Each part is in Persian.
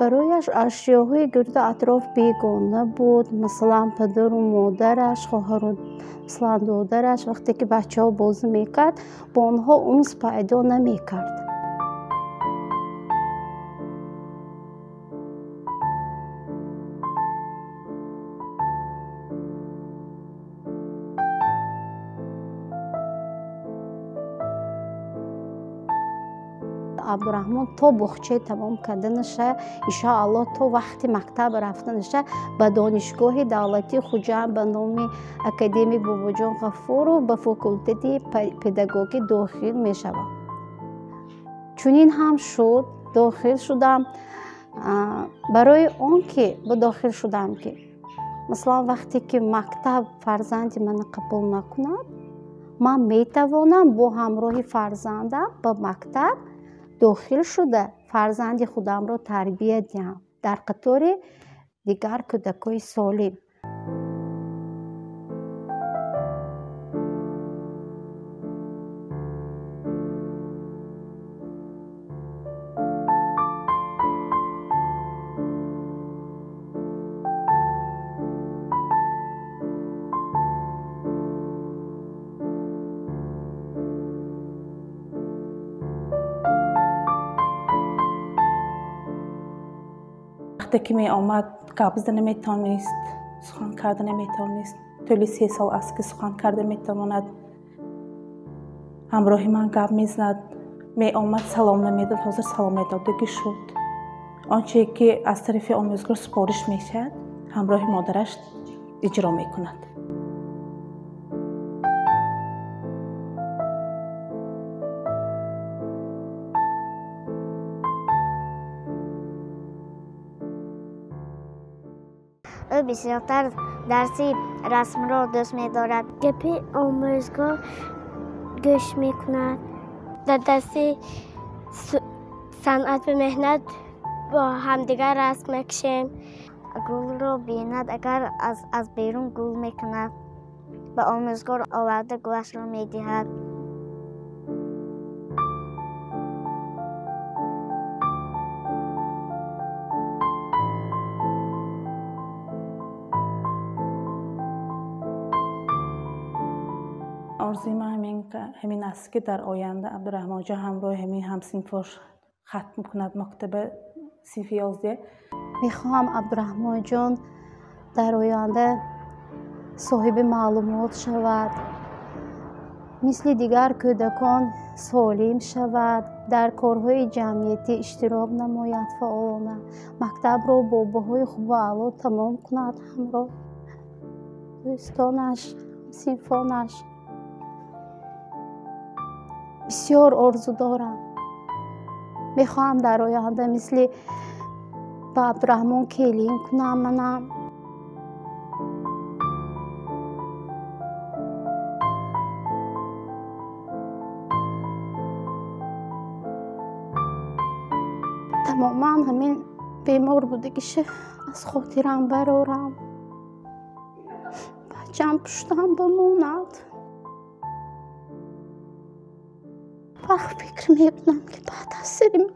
برایش اشیاهای گرد اطراف بیگانه بود. مثلا پدر و مادرش، خواهر و مثلا دادرش وقتی که بچه ها بازی میکرد با آنها انس پیدا نمیکرد. عبدالرحمن تا بخچه تمام کردنشه انشاءالله تا وقتی مکتب رفتنشه به دانشگاه دولتی خوجند به نام اکادمی باباجان غفور به فاکولته پداگوژی داخل می شود. چنین هم شد. داخل شدم. برای آن که با داخل شدم که مثلا وقتی که مکتب فرزند من قبول نکند، من می توانم با همراه فرزندم به مکتب داخل شده فرزند خودم را تربیت دهم در قطار دیگر کودکان سالم. وقتی که می آمد قبض نمیتونست، سخن کرده نمیتونست. طول 3 سال است که سخن کرده میتواند. همراه من گپ میزد، می آمد سلام نمیداد، حاضر سلام دادگی شد. آنچه که از طرف آموزگار سفارش میشد همراه مادرش اجرا میکند. او بسیارتر درسی رسم را دوست می دارد. گپی آموزگار گوش می کند. در درسی صنعت و مهنت با همدیگر رسم میکشیم. گل را بیند اگر از بیرون گل می کند به آموزگار آورده گلش را می دهد. آرزوی من همین است که در آینده عبدالرحمن جان همراه همین همصنفاش ختم کند مکتب صنف 11. میخواهم عبدالرحمن جان در آینده صاحب معلومات شود، مثل دیگر کودکان سالم شود، در کارهای جمعیتی اشتراک نماید فعالانه، مکتب را با بهای خوب و اعلی تمام کند همراه دوستانش، صنفانش. بسیار آرزو دارم. میخواهم در آینده مثل با عبدالرحمن کلیم کنم منم. تماما همین بیمار بوده که از خاطرم برارم، بچم پشتم بماند. وقت فکر میکنم که بعد از سرم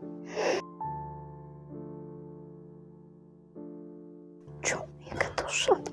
چون یک تو شد.